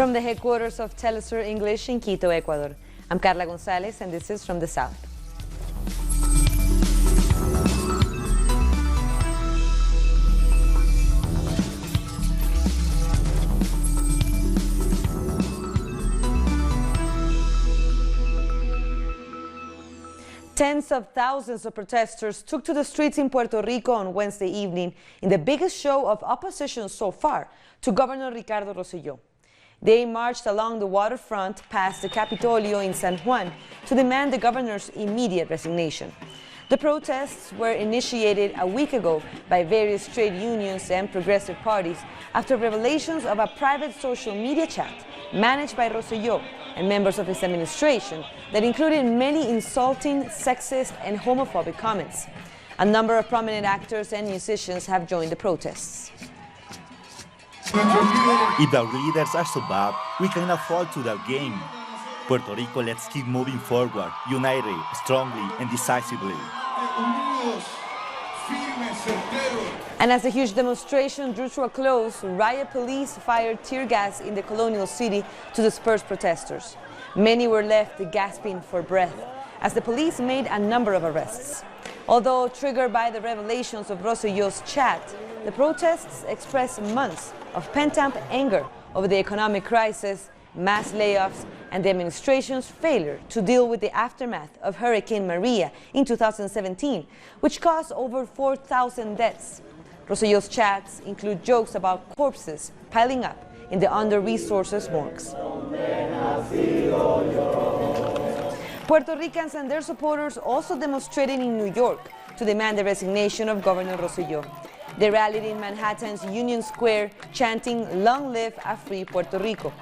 From the headquarters of Telesur English in Quito, Ecuador, I'm Carla Gonzalez, and this is From the South. Tens of thousands of protesters took to the streets in Puerto Rico on Wednesday evening in the biggest show of opposition so far to Governor Ricardo Rosello. They marched along the waterfront past the Capitolio in San Juan to demand the governor's immediate resignation. The protests were initiated a week ago by various trade unions and progressive parties after revelations of a private social media chat managed by Rosello and members of his administration that included many insulting, sexist, and homophobic comments. A number of prominent actors and musicians have joined the protests. If the leaders are so bad, we cannot fall to their game. Puerto Rico, let's keep moving forward, united, strongly, and decisively. And as the huge demonstration drew to a close, riot police fired tear gas in the colonial city to disperse protesters. Many were left gasping for breath as the police made a number of arrests. Although triggered by the revelations of Rosello's chat, the protests expressed months of pent-up anger over the economic crisis, mass layoffs, and the administration's failure to deal with the aftermath of Hurricane Maria in 2017, which caused over 4,000 deaths. Rosello's chats include jokes about corpses piling up in the under-resourced morgues. Puerto Ricans and their supporters also demonstrated in New York to demand the resignation of Governor Rosello. They rallied in Manhattan's Union Square, chanting, "Long live a free Puerto Rico."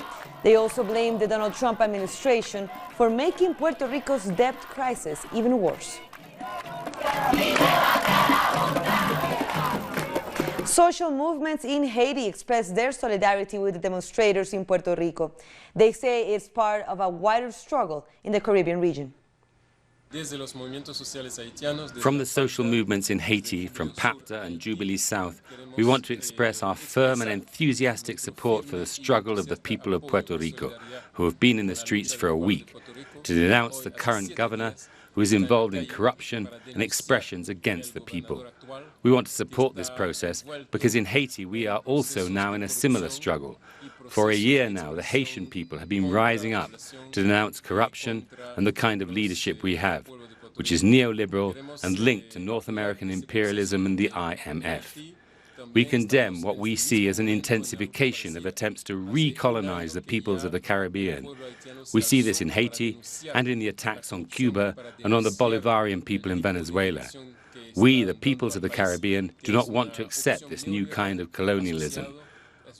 They also blamed the Donald Trump administration for making Puerto Rico's debt crisis even worse. Social movements in Haiti expressed their solidarity with the demonstrators in Puerto Rico. They say it's part of a wider struggle in the Caribbean region. From the social movements in Haiti, from PAPTA and Jubilee South, we want to express our firm and enthusiastic support for the struggle of the people of Puerto Rico, who have been in the streets for a week, to denounce the current governor, who is involved in corruption and expressions against the people. We want to support this process because in Haiti we are also now in a similar struggle. For a year now, the Haitian people have been rising up to denounce corruption and the kind of leadership we have, which is neoliberal and linked to North American imperialism and the IMF. We condemn what we see as an intensification of attempts to recolonize the peoples of the Caribbean. We see this in Haiti and in the attacks on Cuba and on the Bolivarian people in Venezuela. We, the peoples of the Caribbean, do not want to accept this new kind of colonialism.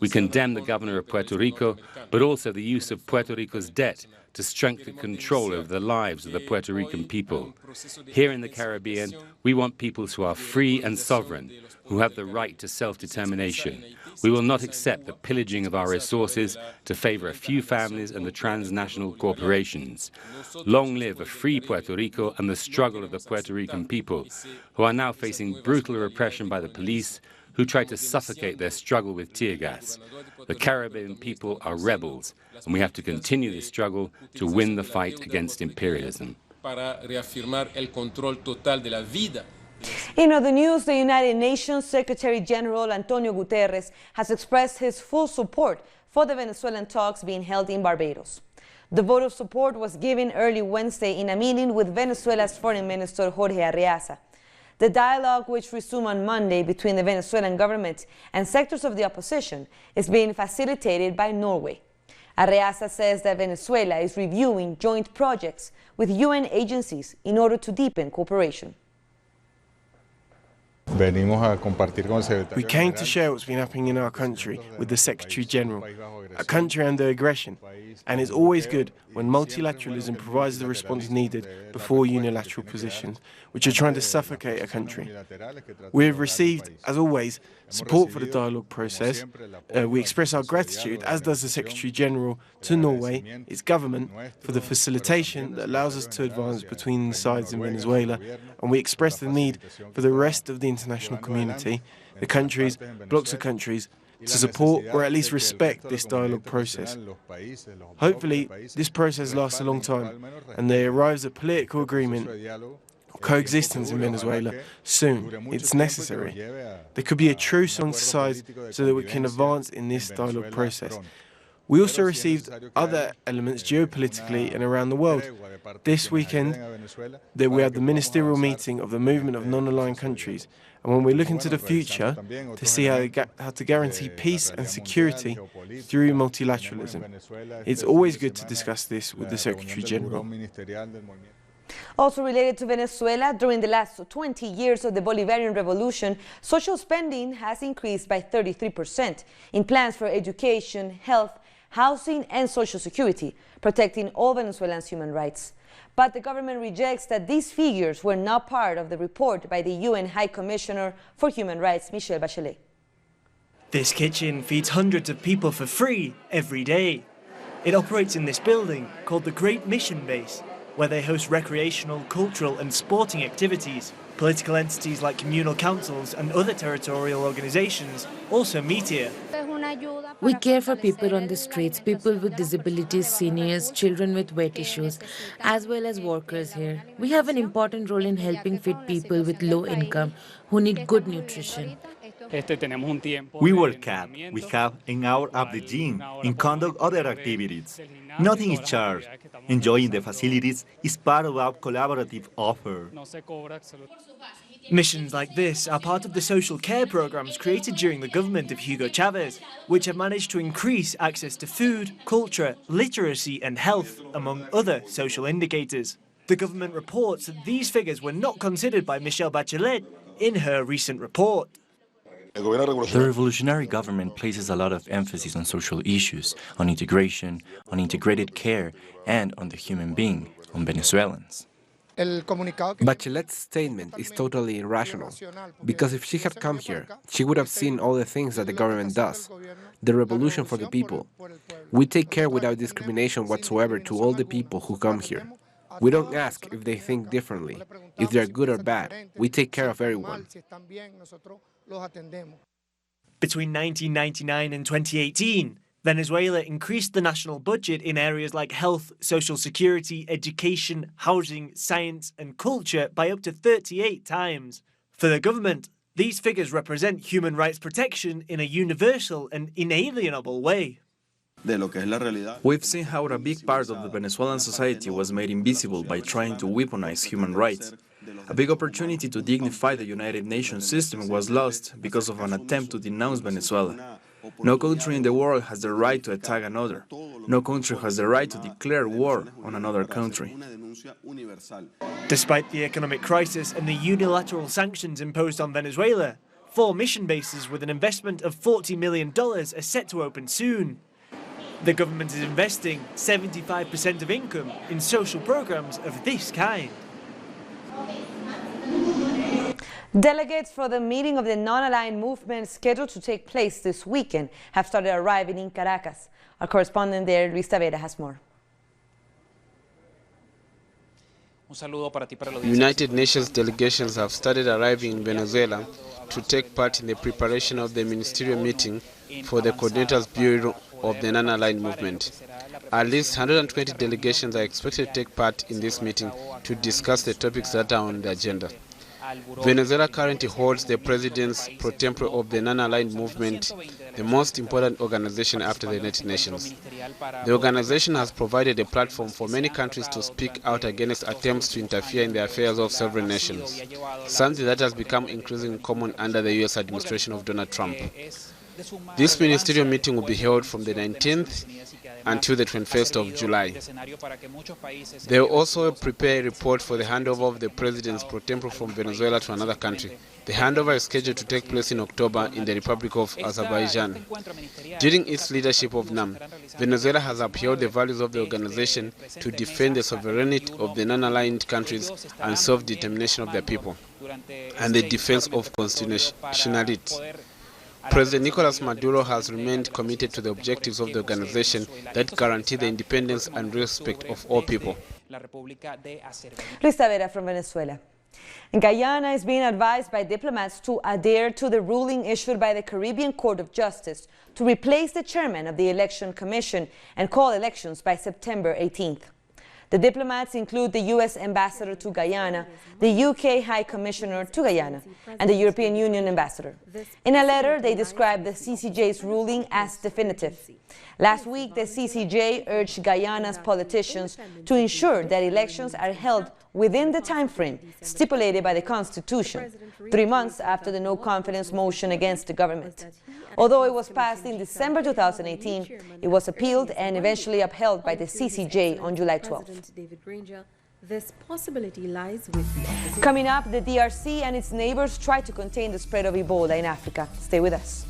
We condemn the governor of Puerto Rico, but also the use of Puerto Rico's debt to strengthen control over the lives of the Puerto Rican people. Here in the Caribbean, we want peoples who are free and sovereign, who have the right to self-determination. We will not accept the pillaging of our resources to favor a few families and the transnational corporations. Long live a free Puerto Rico and the struggle of the Puerto Rican people, who are now facing brutal repression by the police, who try to suffocate their struggle with tear gas. The Caribbean people are rebels, and we have to continue this struggle to win the fight against imperialism. In other news, the United Nations Secretary General Antonio Guterres has expressed his full support for the Venezuelan talks being held in Barbados. The vote of support was given early Wednesday in a meeting with Venezuela's Foreign Minister Jorge Arreaza. The dialogue, which resumed on Monday between the Venezuelan government and sectors of the opposition, is being facilitated by Norway. Arreaza says that Venezuela is reviewing joint projects with UN agencies in order to deepen cooperation. We came to share what's been happening in our country with the Secretary General, a country under aggression, and it's always good when multilateralism provides the response needed before unilateral positions, which are trying to suffocate a country. We have received, as always, support for the dialogue process. We express our gratitude, as does the Secretary General, to Norway, its government, for the facilitation that allows us to advance between the sides in Venezuela, and we express the need for the rest of the international community, the countries, blocs of countries, to support or at least respect this dialogue process. Hopefully, this process lasts a long time and there arrives a political agreement coexistence in Venezuela soon. It's necessary. There could be a truce on sides so that we can advance in this dialogue process. We also received other elements geopolitically and around the world. This weekend, we had the ministerial meeting of the movement of non-aligned countries, and when we look into the future to see how to guarantee peace and security through multilateralism, it's always good to discuss this with the Secretary General. Also related to Venezuela, during the last 20 years of the Bolivarian Revolution, social spending has increased by 33% in plans for education, health, housing and social security, protecting all Venezuelans' human rights. But the government rejects that these figures were not part of the report by the UN High Commissioner for Human Rights, Michelle Bachelet. This kitchen feeds hundreds of people for free every day. It operates in this building called the Great Mission Base, where they host recreational, cultural and sporting activities. Political entities like communal councils and other territorial organizations also meet here. We care for people on the streets, people with disabilities, seniors, children with weight issues, as well as workers here. We have an important role in helping fit people with low income who need good nutrition. We work at, we have an hour at the gym and conduct other activities. Nothing is charged. Enjoying the facilities is part of our collaborative offer. Missions like this are part of the social care programs created during the government of Hugo Chavez, which have managed to increase access to food, culture, literacy and health, among other social indicators. The government reports that these figures were not considered by Michelle Bachelet in her recent report. The revolutionary government places a lot of emphasis on social issues, on integration, on integrated care, and on the human being, on Venezuelans. Bachelet's statement is totally irrational, because if she had come here, she would have seen all the things that the government does. The revolution for the people. We take care without discrimination whatsoever to all the people who come here. We don't ask if they think differently, if they're good or bad. We take care of everyone. Between 1999 and 2018, Venezuela increased the national budget in areas like health, social security, education, housing, science and culture by up to 38 times. For the government, these figures represent human rights protection in a universal and inalienable way. We've seen how a big part of the Venezuelan society was made invisible by trying to weaponize human rights. A big opportunity to dignify the United Nations system was lost because of an attempt to denounce Venezuela. No country in the world has the right to attack another. No country has the right to declare war on another country. Despite the economic crisis and the unilateral sanctions imposed on Venezuela, 4 mission bases with an investment of $40 million are set to open soon. The government is investing 75% of income in social programs of this kind. Delegates for the meeting of the non-aligned movement scheduled to take place this weekend have started arriving in Caracas. Our correspondent there, Luis Tavera, has more. United Nations delegations have started arriving in Venezuela to take part in the preparation of the ministerial meeting for the Coordinators Bureau of the non-aligned movement. At least 120 delegations are expected to take part in this meeting to discuss the topics that are on the agenda. Venezuela currently holds the President's pro tempore of the non-aligned movement, the most important organization after the United Nations. The organization has provided a platform for many countries to speak out against attempts to interfere in the affairs of sovereign nations, something that has become increasingly common under the U.S. administration of Donald Trump. This ministerial meeting will be held from the 19th until the 21st of July. They will also prepare a report for the handover of the President's pro tempore from Venezuela to another country. The handover is scheduled to take place in October in the Republic of Azerbaijan. During its leadership of NAM, Venezuela has upheld the values of the organization to defend the sovereignty of the non-aligned countries and self-determination of their people, and the defense of constitutionality. President Nicolas Maduro has remained committed to the objectives of the organization that guarantee the independence and respect of all people. Luis Tavera from Venezuela. And Guyana is being advised by diplomats to adhere to the ruling issued by the Caribbean Court of Justice to replace the chairman of the Election Commission and call elections by September 18th. The diplomats include the U.S. ambassador to Guyana, the U.K. High Commissioner to Guyana, and the European Union ambassador. In a letter, they described the CCJ's ruling as definitive. Last week, the CCJ urged Guyana's politicians to ensure that elections are held within the time frame stipulated by the Constitution, 3 months after the no-confidence motion against the government. Although it was passed in December 2018, it was appealed and eventually upheld by the CCJ on July 12. This possibility lies with Coming up, the DRC and its neighbors try to contain the spread of Ebola in Africa. Stay with us.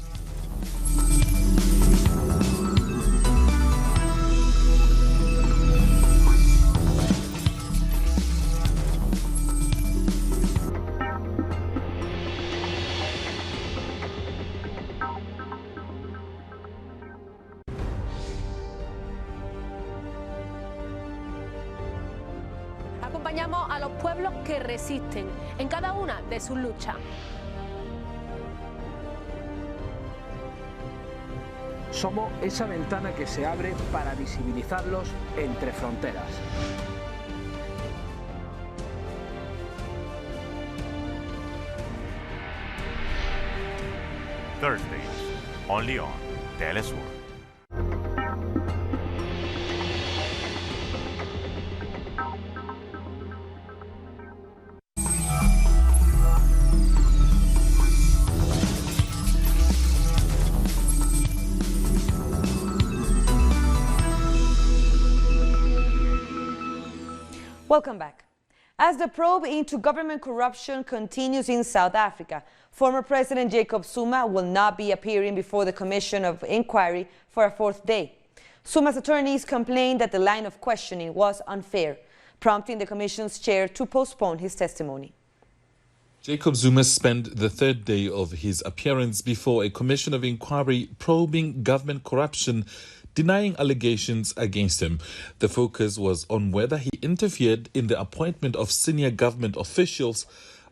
Acompañamos a los pueblos que resisten en cada una de sus luchas. Somos esa ventana que se abre para visibilizarlos entre fronteras. Thursdays, only on Telesur. Welcome back. As the probe into government corruption continues in South Africa, former President Jacob Zuma will not be appearing before the Commission of Inquiry for a 4th day. Zuma's attorneys complained that the line of questioning was unfair, prompting the Commission's chair to postpone his testimony. Jacob Zuma spent the 3rd day of his appearance before a Commission of Inquiry probing government corruption, denying allegations against him. The focus was on whether he interfered in the appointment of senior government officials,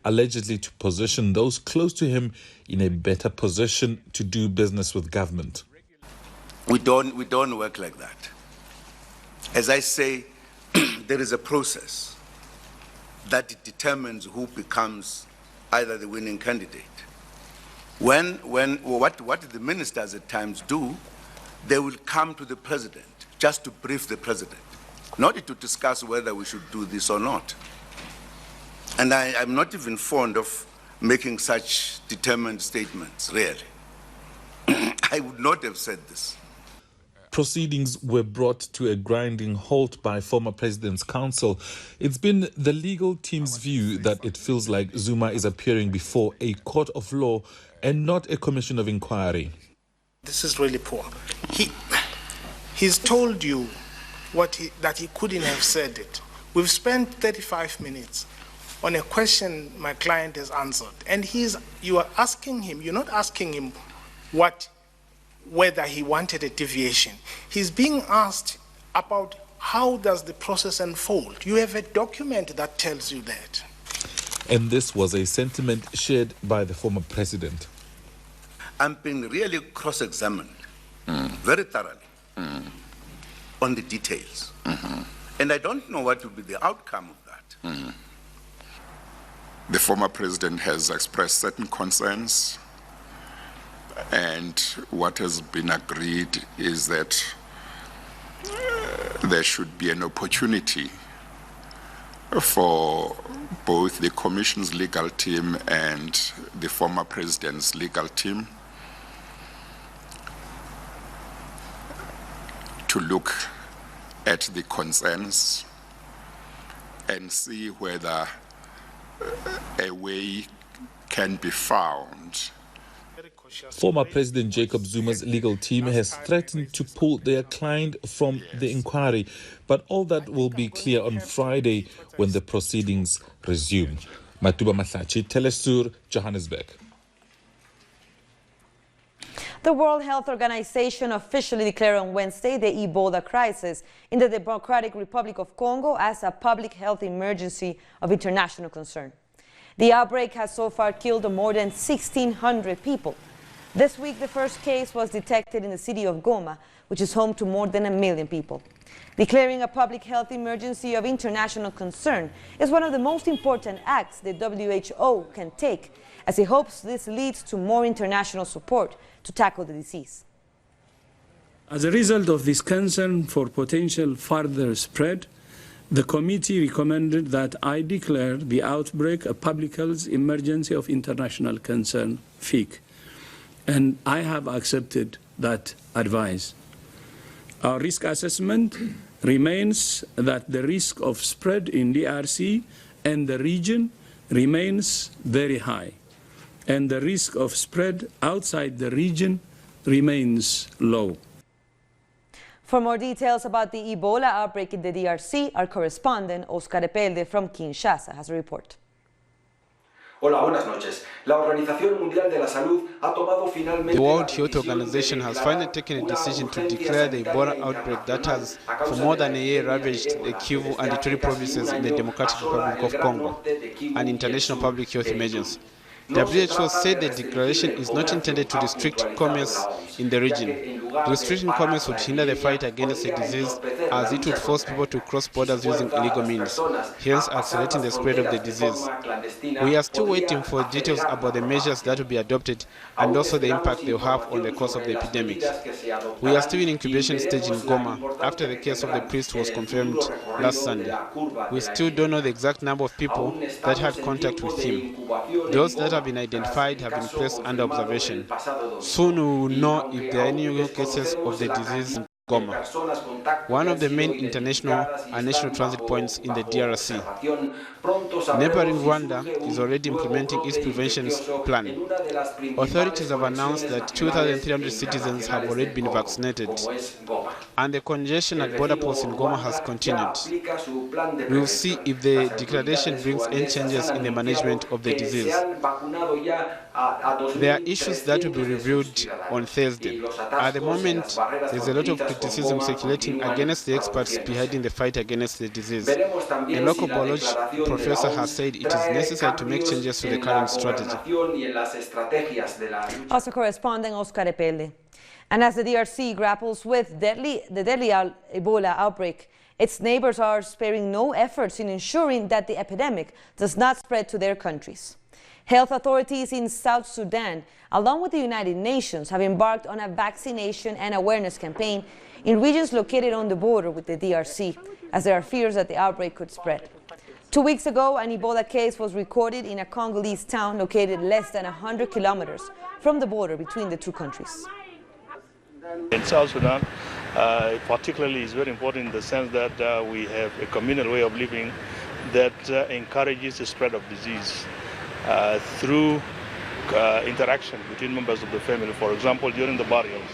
allegedly to position those close to him in a better position to do business with government. We don't work like that. As I say, there is a process that determines who becomes either the winning candidate. What the ministers at times do, they will come to the president just to brief the president, not to discuss whether we should do this or not. And I'm not even fond of making such determined statements, really. I would not have said this. Proceedings were brought to a grinding halt by former President's counsel. It's been the legal team's view that it feels like Zuma is appearing before a court of law and not a commission of inquiry. This is really poor. He's told you that he couldn't have said it. We've spent 35 minutes on a question my client has answered, and you are asking him. You're not asking him whether he wanted a deviation. He's being asked about how does the process unfold. You have a document that tells you that. And this was a sentiment shared by the former president. I'm being really cross-examined, very thoroughly, on the details. And I don't know what will be the outcome of that. The former president has expressed certain concerns, and what has been agreed is that there should be an opportunity for both the Commission's legal team and the former president's legal team to look at the concerns and see whether a way can be found. Former President Jacob Zuma's legal team has threatened to pull their client from the inquiry, but all that will be clear on Friday when the proceedings resume. Matuba Mathachi, Telesur, Johannesburg. The World Health Organization officially declared on Wednesday the Ebola crisis in the Democratic Republic of Congo as a public health emergency of international concern. The outbreak has so far killed more than 1,600 people. This week, the first case was detected in the city of Goma, which is home to more than 1 million people. Declaring a public health emergency of international concern is one of the most important acts the WHO can take, as it hopes this leads to more international support to tackle the disease. As a result of this concern for potential further spread, the committee recommended that I declare the outbreak a public health emergency of international concern, FIC, and I have accepted that advice. Our risk assessment remains that the risk of spread in DRC and the region remains very high, and the risk of spread outside the region remains low. For more details about the Ebola outbreak in the DRC, our correspondent Oscar Epelde from Kinshasa has a report. Hola, buenas noches. La Organización Mundial de la Salud ha tomado finalmente. The World Health Organization has finally taken a decision to declare the Ebola outbreak that has for more than a year ravaged the Kivu and Ituri provinces in the Democratic Republic of Congo, an international public health emergency. WHO said the declaration is not intended to restrict commerce in the region. Restricting commerce would hinder the fight against the disease, as it would force people to cross borders using illegal means, hence accelerating the spread of the disease. We are still waiting for details about the measures that will be adopted and also the impact they will have on the course of the epidemic. We are still in incubation stage in Goma after the case of the priest was confirmed last Sunday. We still don't know the exact number of people that had contact with him. Those that have been identified have been placed under observation. Soon we will know if there are any new cases of the disease in Goma, one of the main international and national transit points in the DRC. Neighboring Rwanda is already implementing its prevention plan. Authorities have announced that 2,300 citizens have already been vaccinated, and the congestion at border posts in Goma has continued. We will see if the declaration brings any changes in the management of the disease. There are issues that will be reviewed on Thursday. At the moment, there's a lot of criticism circulating against the experts behind the fight against the disease. A local biology professor has said it is necessary to make changes to the current strategy. Also correspondent Oscar Epelde. And as the DRC grapples with the deadly Ebola outbreak, its neighbors are sparing no efforts in ensuring that the epidemic does not spread to their countries. Health authorities in South Sudan, along with the United Nations, have embarked on a vaccination and awareness campaign in regions located on the border with the DRC, as there are fears that the outbreak could spread. 2 weeks ago, an Ebola case was recorded in a Congolese town located less than 100 kilometers from the border between the two countries. In South Sudan, particularly is very important in the sense that we have a communal way of living that encourages the spread of disease through interaction between members of the family. For example, during the burials,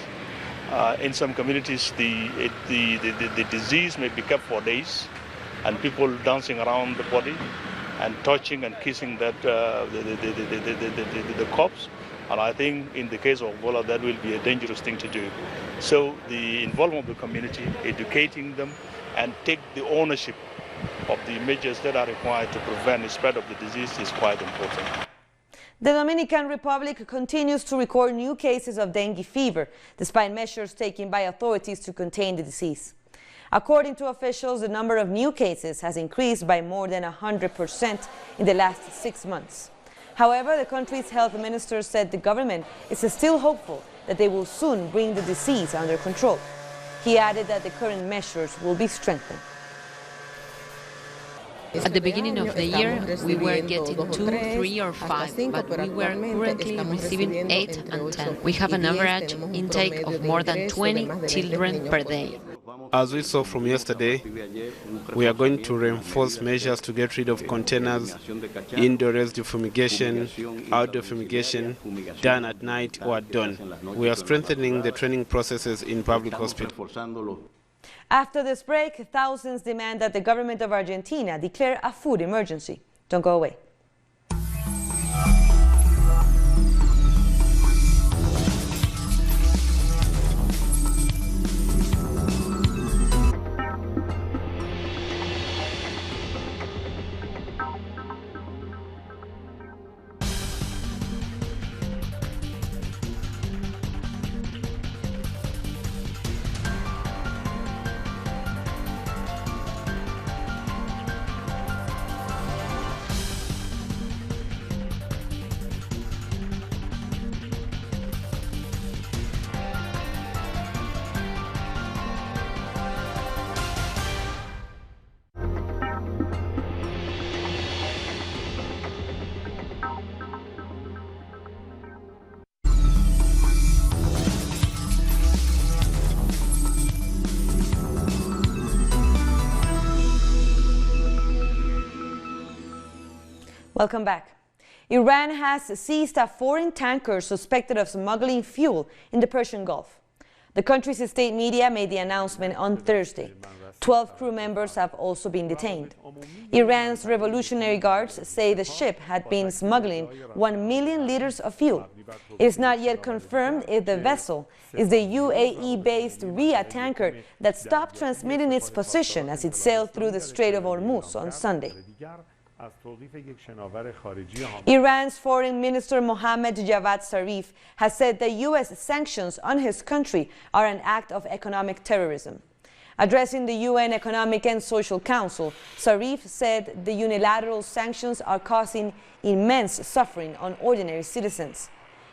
in some communities, the disease may be kept for days, and people dancing around the body and touching and kissing that the corpse. And I think in the case of Ebola, that will be a dangerous thing to do. So the involvement of the community, educating them, and take the ownership of the measures that are required to prevent the spread of the disease is quite important. The Dominican Republic continues to record new cases of dengue fever, despite measures taken by authorities to contain the disease. According to officials, the number of new cases has increased by more than 100% in the last 6 months. However, the country's health minister said the government is still hopeful that they will soon bring the disease under control. He added that the current measures will be strengthened. At the beginning of the year, we were getting 2, 3 or 5, but we were currently receiving 8 and 10. We have an average intake of more than 20 children per day. As we saw from yesterday, we are going to reinforce measures to get rid of containers, indoor fumigation, outdoor fumigation, done at night or at dawn. We are strengthening the training processes in public hospitals. After this break, thousands demand that the government of Argentina declare a food emergency. Don't go away. Welcome back. Iran has seized a foreign tanker suspected of smuggling fuel in the Persian Gulf. The country's state media made the announcement on Thursday. 12 crew members have also been detained. Iran's Revolutionary Guards say the ship had been smuggling 1 million liters of fuel. It is not yet confirmed if the vessel is the UAE-based Riyadh tanker that stopped transmitting its position as it sailed through the Strait of Hormuz on Sunday. Iran's Foreign Minister Mohammad Javad Zarif has said the U.S. sanctions on his country are an act of economic terrorism. Addressing the UN Economic and Social Council, Zarif said the unilateral sanctions are causing immense suffering on ordinary citizens.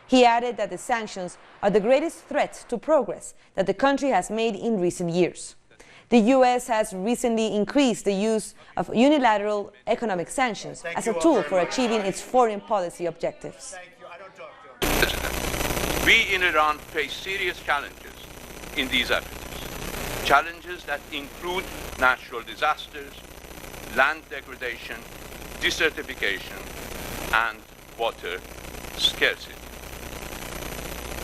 He added that the sanctions are the greatest threat to progress that the country has made in recent years. The U.S. has recently increased the use of unilateral economic sanctions as a tool for achieving its foreign policy objectives. We in Iran face serious challenges in these efforts. Challenges that include natural disasters, land degradation, desertification, and water scarcity.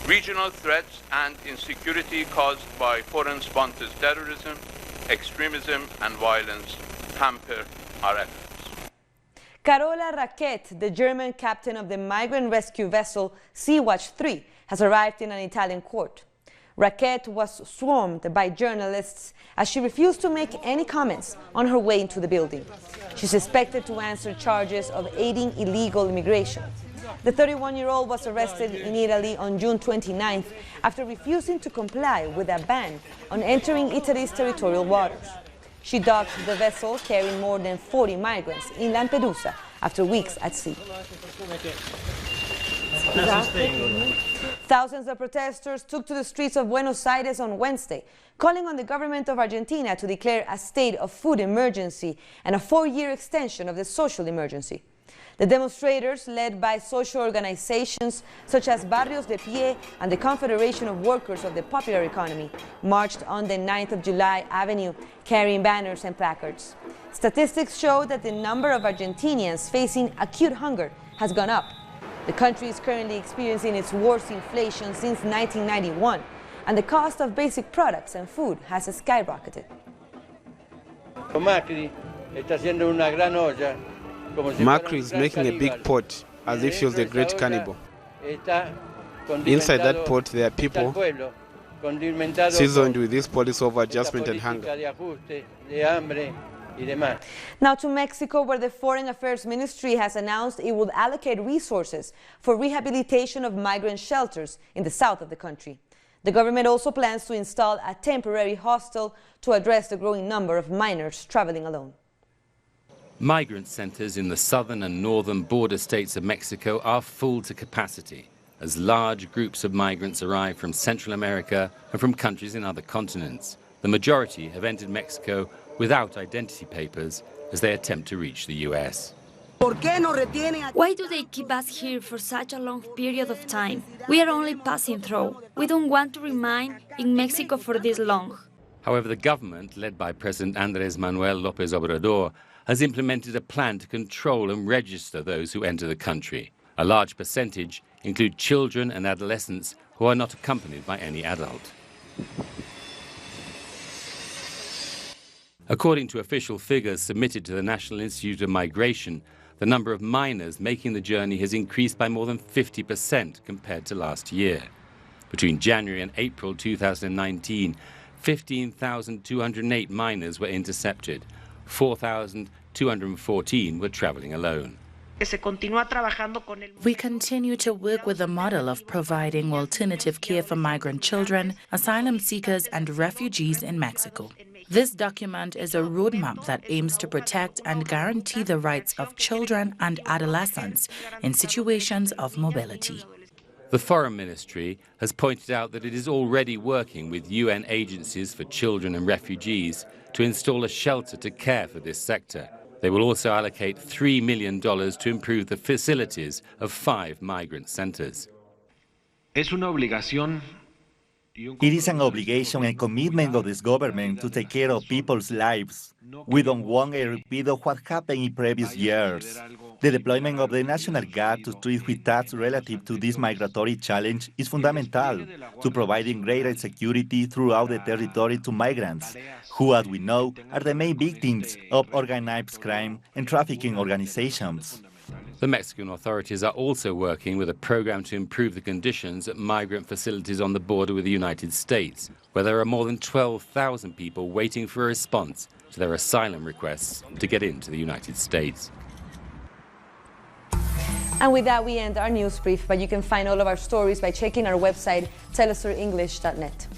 Regional threats and insecurity caused by foreign-sponsored terrorism, extremism, and violence hamper our efforts. Carola Racket, the German captain of the migrant rescue vessel Sea-Watch 3, has arrived in an Italian court. Racket was swarmed by journalists as she refused to make any comments on her way into the building. She's expected to answer charges of aiding illegal immigration. The 31-year-old was arrested in Italy on June 29th after refusing to comply with a ban on entering Italy's territorial waters. She docked the vessel carrying more than 40 migrants in Lampedusa after weeks at sea. Thousands of protesters took to the streets of Buenos Aires on Wednesday, calling on the government of Argentina to declare a state of food emergency and a 4-year extension of the social emergency. The demonstrators, led by social organizations such as Barrios de Pie and the Confederation of Workers of the Popular Economy, marched on the 9th of July Avenue carrying banners and placards. Statistics show that the number of Argentinians facing acute hunger has gone up. The country is currently experiencing its worst inflation since 1991, and the cost of basic products and food has skyrocketed. Macri is making a big pot as if he was a great cannibal. Inside that pot there are people seasoned with this policy of adjustment and hunger. Now to Mexico, where the Foreign Affairs Ministry has announced it will allocate resources for rehabilitation of migrant shelters in the south of the country. The government also plans to install a temporary hostel to address the growing number of minors traveling alone. Migrant centers in the southern and northern border states of Mexico are full to capacity as large groups of migrants arrive from Central America and from countries in other continents. The majority have entered Mexico without identity papers as they attempt to reach the U.S. Why do they keep us here for such a long period of time? We are only passing through. We don't want to remain in Mexico for this long. However, the government, led by President Andrés Manuel López Obrador, has implemented a plan to control and register those who enter the country. A large percentage include children and adolescents who are not accompanied by any adult. According to official figures submitted to the National Institute of Migration, the number of minors making the journey has increased by more than 50% compared to last year. Between January and April 2019, 15,208 minors were intercepted. 4,214 were traveling alone. We continue to work with the model of providing alternative care for migrant children, asylum seekers, and refugees in Mexico. This document is a roadmap that aims to protect and guarantee the rights of children and adolescents in situations of mobility. The Foreign Ministry has pointed out that it is already working with UN agencies for children and refugees to install a shelter to care for this sector. They will also allocate $3 million to improve the facilities of 5 migrant centers. It is an obligation and commitment of this government to take care of people's lives. We don't want a repeat of what happened in previous years. The deployment of the National Guard to treat with tasks relative to this migratory challenge is fundamental to providing greater security throughout the territory to migrants, who, as we know, are the main victims of organized crime and trafficking organizations. The Mexican authorities are also working with a program to improve the conditions at migrant facilities on the border with the United States, where there are more than 12,000 people waiting for a response to their asylum requests to get into the United States. And with that, we end our news brief, but you can find all of our stories by checking our website, telesurenglish.net.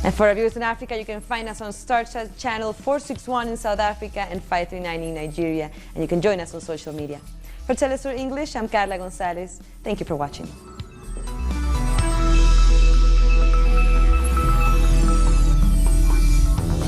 And for our viewers in Africa, you can find us on Star Channel 461 in South Africa and 539 in Nigeria, and you can join us on social media. For Telesur English, I'm Carla Gonzalez. Thank you for watching.